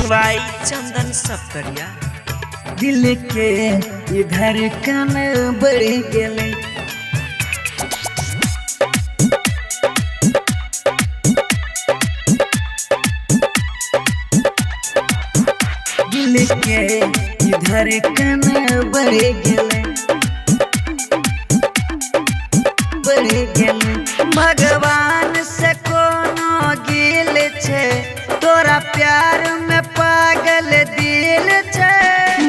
Recording by चंदन सप्तरिया। दिल के इधर कन बढ़ गेले, दिल के इधर कन बढ़ गेले, बढ़ गेले। भगवान से कोनो गिल छे, तोरा प्यार में पागल दिल छे।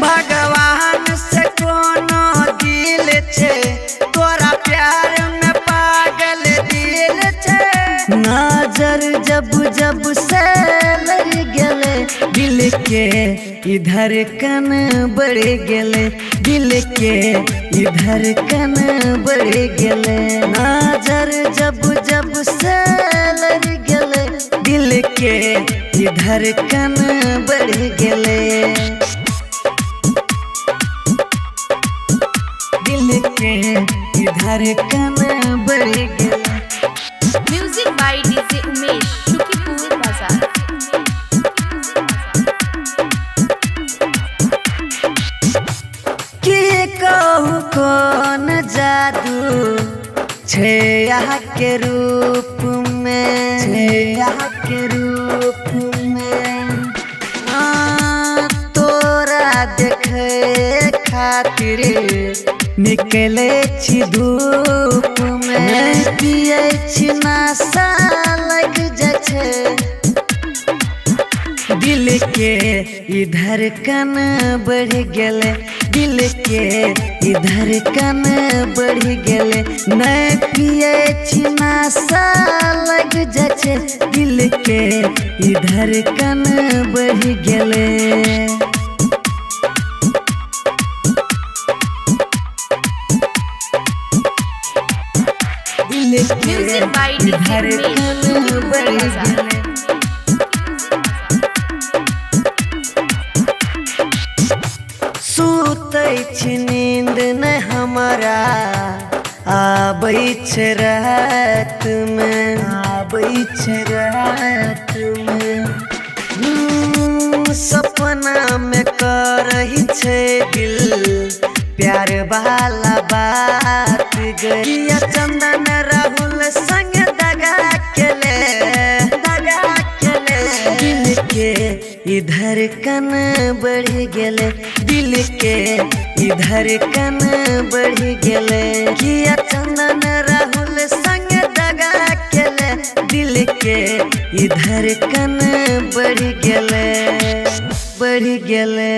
भगवान से कोनो गिल छे, तोरा प्यार में पागल दिल छे। नजर जब जब से लग गेले, दिल के इधर कन बढ़ गेले, दिल के इधर कन बढ़ गेले। नजर जब जब से लग गेले, दिल के इधर कन बढ़ गेले, दिल के इधर कन बढ़ गेले। Music by DJ Umesh, Shukipur बाजार। की कहूँ कौन जादू छे यहाँ के रूप में, छे यहाँ के रूप में। तोरा देखे खातिर निकले छी धूप में, पिए छी नशा लग जाए छे। दिल के इधर कन बढ़ गेले, दिल के इधर कन बढ़ गेले। नहीं पिए छी नशा लग जाए छे, दिल के इधर कन बढ़ गेले, दिल के इधर कन बढ़ गेले। सुतै छी नींद न हमरा आबै छै रात में, आबै छै रात में। सपना में करही छै दिल प्यार वाला बात गइया। चंदन राहुल संग दगा केले, दगा केले। दिल के इधर कन बढ़ गेले, दिल के इधर कन बढ़ गेले। किया चंदन राहुल संग दगा केले, दिल के इधर कन बढ़ गेले, बढ़ गेले।